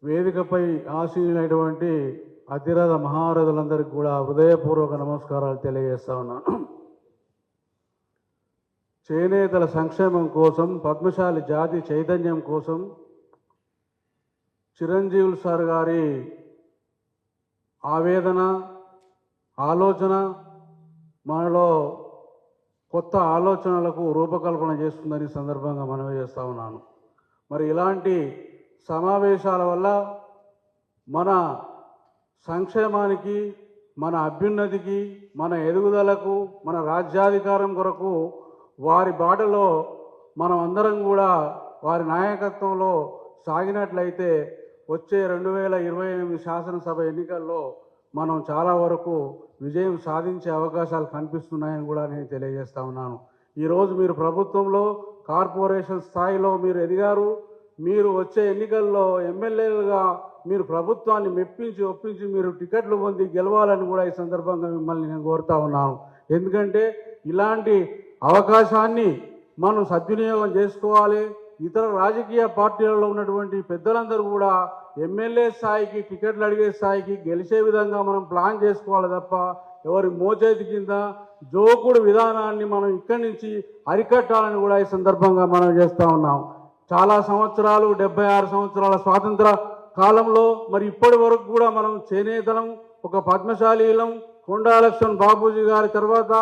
వేదికపై ఆశీనులైనటువంటి అతిరథ మహారథులందరికీ కూడా హృదయపూర్వక నమస్కారాలు తెలియజేస్తా ఉన్నాను. చేనేతల సంక్షేమం కోసం, పద్మశాలి జాతి చైతన్యం కోసం చిరంజీవులు సార్ గారి ఆవేదన, ఆలోచన మనలో కొత్త ఆలోచనలకు రూపకల్పన చేస్తుందని సందర్భంగా మనవి చేస్తూ ఉన్నాను. మరి ఇలాంటి సమావేశాల వల్ల మన సంక్షేమానికి, మన అభ్యున్నతికి, మన ఎదుగుదలకు, మన రాజ్యాధికారం కొరకు వారి బాటలో మనం అందరం కూడా వారి నాయకత్వంలో సాగినట్లయితే వచ్చే 2028 శాసనసభ ఎన్నికల్లో మనం చాలా వరకు విజయం సాధించే అవకాశాలు కనిపిస్తున్నాయని కూడా నేను తెలియజేస్తా ఉన్నాను. ఈరోజు మీరు ప్రభుత్వంలో కార్పొరేషన్ స్థాయిలో మీరు ఎదిగారు. మీరు వచ్చే ఎన్నికల్లో ఎమ్మెల్యేలుగా మీరు ప్రభుత్వాన్ని మెప్పించి ఒప్పించి మీరు టికెట్లు పొంది గెలవాలని కూడా ఈ సందర్భంగా మిమ్మల్ని నేను కోరుతా ఉన్నాను. ఎందుకంటే ఇలాంటి అవకాశాన్ని మనం సద్వినియోగం చేసుకోవాలి. ఇతర రాజకీయ పార్టీలలో ఉన్నటువంటి పెద్దలందరూ కూడా ఎమ్మెల్యే స్థాయికి, టికెట్లు అడిగే స్థాయికి గెలిచే విధంగా మనం ప్లాన్ చేసుకోవాలి తప్ప ఎవరి మోచేతి కింద జోకుడు విధానాన్ని మనం ఇక్కడి నుంచి అరికట్టాలని కూడా ఈ సందర్భంగా మనం చేస్తూ ఉన్నాం. చాలా సంవత్సరాలు, 76 సంవత్సరాల స్వాతంత్ర కాలంలో మరి ఇప్పటి వరకు కూడా మనం చేనేతలం, ఒక పద్మశాలీలం, కొండా లక్ష్మణ్ బాపూజీ గారి తర్వాత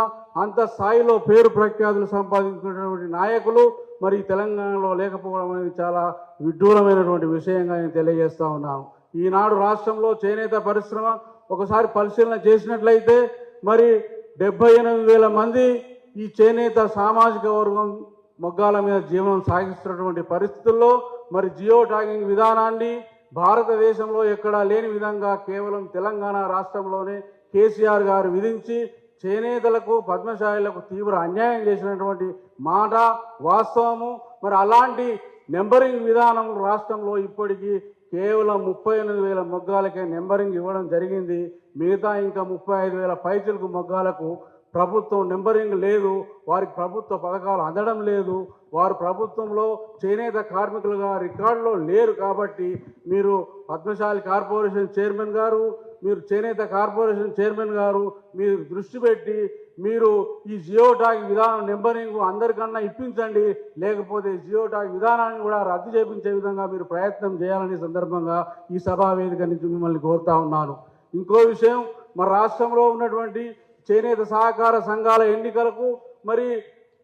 అంత స్థాయిలో పేరు ప్రఖ్యాతులు సంపాదించుకున్నటువంటి నాయకులు మరి తెలంగాణలో లేకపోవడం అనేది చాలా విడ్డూరమైనటువంటి విషయంగా నేను తెలియజేస్తూ ఉన్నాను. ఈనాడు రాష్ట్రంలో చేనేత పరిశ్రమ ఒకసారి పరిశీలన చేసినట్లయితే మరి 78,000 మంది ఈ చేనేత సామాజిక వర్గం మొగ్గాల మీద జీవనం సాగిస్తున్నటువంటి పరిస్థితుల్లో మరి జియో ట్యాగింగ్ విధానాన్ని భారతదేశంలో ఎక్కడా లేని విధంగా కేవలం తెలంగాణ రాష్ట్రంలోనే కేసీఆర్ గారు విధించి చేనేతలకు, పద్మశాలీలకు తీవ్ర అన్యాయం చేసినటువంటి మాట వాస్తవము. మరి అలాంటి నెంబరింగ్ విధానం రాష్ట్రంలో ఇప్పటికీ కేవలం 38,000 మొగ్గాలకే నెంబరింగ్ ఇవ్వడం జరిగింది. మిగతా ఇంకా 35,000 పైచిలకు మొగ్గాలకు ప్రభుత్వం నెంబరింగ్ లేదు. వారికి ప్రభుత్వ పథకాలు అందడం లేదు. వారు ప్రభుత్వంలో చేనేత కార్మికులుగా రికార్డులో లేరు. కాబట్టి మీరు పద్మశాలి కార్పొరేషన్ చైర్మన్ గారు, మీరు చేనేత కార్పొరేషన్ చైర్మన్ గారు మీరు దృష్టి పెట్టి మీరు ఈ జియో ట్యాగ్ విధానం నెంబరింగ్ అందరికన్నా ఇప్పించండి. లేకపోతే జియో ట్యాగ్ విధానాన్ని కూడా రద్దు చేయించే విధంగా మీరు ప్రయత్నం చేయాలనే సందర్భంగా ఈ సభా వేదిక నుంచి మిమ్మల్ని కోరుతా ఉన్నాను. ఇంకో విషయం, మన రాష్ట్రంలో ఉన్నటువంటి చేనేత సహకార సంఘాల ఎన్నికలకు మరి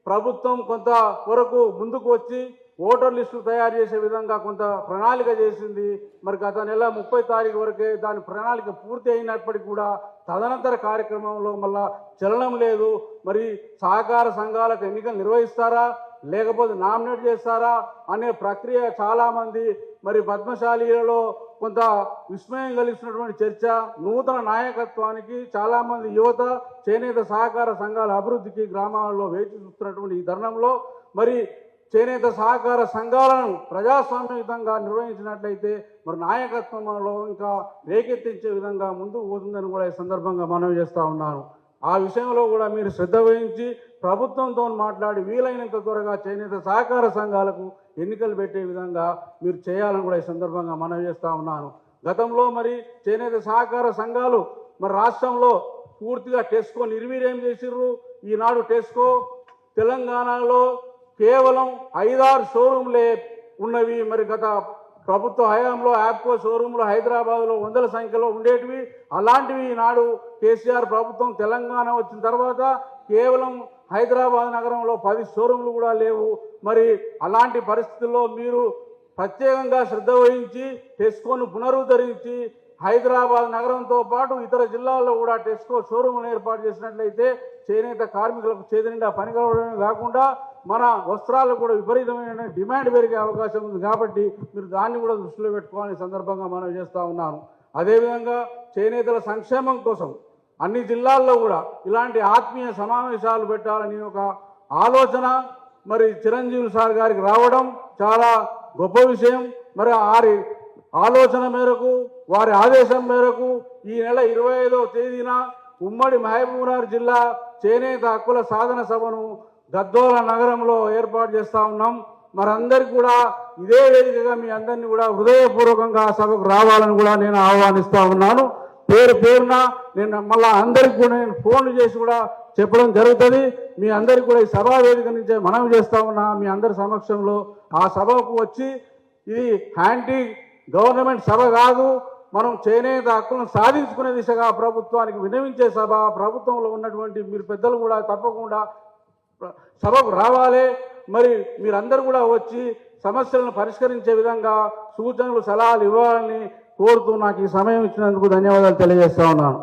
ప్రభుత్వం కొంత వరకు ముందుకు వచ్చి ఓటర్ లిస్టు తయారు చేసే విధంగా కొంత ప్రణాళిక చేసింది. మరి గత నెల 30 తారీఖు వరకే దాని ప్రణాళిక పూర్తి అయినప్పటికీ కూడా తదనంతర కార్యక్రమంలో మళ్ళా చలనం లేదు. మరి సహకార సంఘాలకు ఎన్నికలు నిర్వహిస్తారా లేకపోతే నామినేట్ చేస్తారా అనే ప్రక్రియ చాలామంది మరి పద్మశాలీలలో కొంత విస్మయం కలిగిస్తున్నటువంటి చర్చ. నూతన నాయకత్వానికి చాలామంది యువత చేనేత సహకార సంఘాల అభివృద్ధికి గ్రామాల్లో వేచి చూస్తున్నటువంటి ఈ తరుణంలో మరి చేనేత సహకార సంఘాలను ప్రజాస్వామ్యయుతంగా నిర్వహించినట్లయితే మరి నాయకత్వంలో ఇంకా రేకెత్తించే విధంగా ముందుకు పోతుందని కూడా ఈ సందర్భంగా మనవి చేస్తూ ఉన్నాను. ఆ విషయంలో కూడా మీరు శ్రద్ధ వహించి ప్రభుత్వంతో మాట్లాడి వీలైనంత త్వరగా చేనేత సహకార సంఘాలకు ఎన్నికలు పెట్టే విధంగా మీరు చేయాలని కూడా ఈ సందర్భంగా మనవి చేస్తూ ఉన్నాను. గతంలో మరి చేనేత సహకార సంఘాలు మరి రాష్ట్రంలో పూర్తిగా టెస్కో నిర్వీర్యం చేసిర్రు. ఈనాడు టెస్కో తెలంగాణలో కేవలం 5-6 షోరూమ్లే ఉన్నవి. మరి గత ప్రభుత్వ హయాంలో యాప్కో షోరూంలు హైదరాబాద్లో 100ల సంఖ్యలో ఉండేటివి. అలాంటివి ఈనాడు కేసీఆర్ ప్రభుత్వం తెలంగాణ వచ్చిన తర్వాత కేవలం హైదరాబాద్ నగరంలో 10 షోరూంలు కూడా లేవు. మరి అలాంటి పరిస్థితుల్లో మీరు ప్రత్యేకంగా శ్రద్ధ వహించి టెస్కోను పునరుద్ధరించి హైదరాబాద్ నగరంతో పాటు ఇతర జిల్లాల్లో కూడా టెస్కో షోరూమ్ను ఏర్పాటు చేసినట్లయితే చేనేత కార్మికులకు చేతి నిండా పని కలవడమే కాకుండా మన వస్త్రాలకు కూడా విపరీతమైన డిమాండ్ పెరిగే అవకాశం ఉంది. కాబట్టి మీరు దాన్ని కూడా దృష్టిలో పెట్టుకోవాలని సందర్భంగా మనం చేస్తూ ఉన్నాను. అదేవిధంగా చేనేతల సంక్షేమం కోసం అన్ని జిల్లాల్లో కూడా ఇలాంటి ఆత్మీయ సమావేశాలు పెట్టాలని ఒక ఆలోచన మరి చిరంజీవి సార్ గారికి రావడం చాలా గొప్ప విషయం. మరి వారి ఆలోచన మేరకు, వారి ఆదేశం మేరకు ఈ నెల 25వ తేదీన ఉమ్మడి మహబూబ్నగర్ జిల్లా చేనేత హక్కుల సాధన సభను గద్దోల నగరంలో ఏర్పాటు చేస్తూ ఉన్నాం. మరందరికీ కూడా ఇదే వేదికగా మీ అందరినీ కూడా హృదయపూర్వకంగా సభకు రావాలని కూడా నేను ఆహ్వానిస్తా ఉన్నాను. పేరు పేరున నేను మళ్ళా అందరికి కూడా నేను ఫోన్లు చేసి కూడా చెప్పడం జరుగుతుంది. మీ అందరికి కూడా ఈ సభా వేదిక నుంచే మనవి చేస్తా ఉన్నా మీ అందరి సమక్షంలో ఆ సభకు వచ్చి ఇది యాంటీ గవర్నమెంట్ సభ కాదు, మనం చేనేత హక్కులను సాధించుకునే దిశగా ప్రభుత్వానికి విన్నవించే సభ. ప్రభుత్వంలో ఉన్నటువంటి మీరు పెద్దలు కూడా తప్పకుండా సభకు రావాలి. మరి మీరందరూ కూడా వచ్చి సమస్యలను పరిష్కరించే విధంగా సూచనలు సలహాలు ఇవ్వాలని కోరుతూ నాకు ఈ సమయం ఇచ్చినందుకు ధన్యవాదాలు తెలియజేస్తా ఉన్నాను.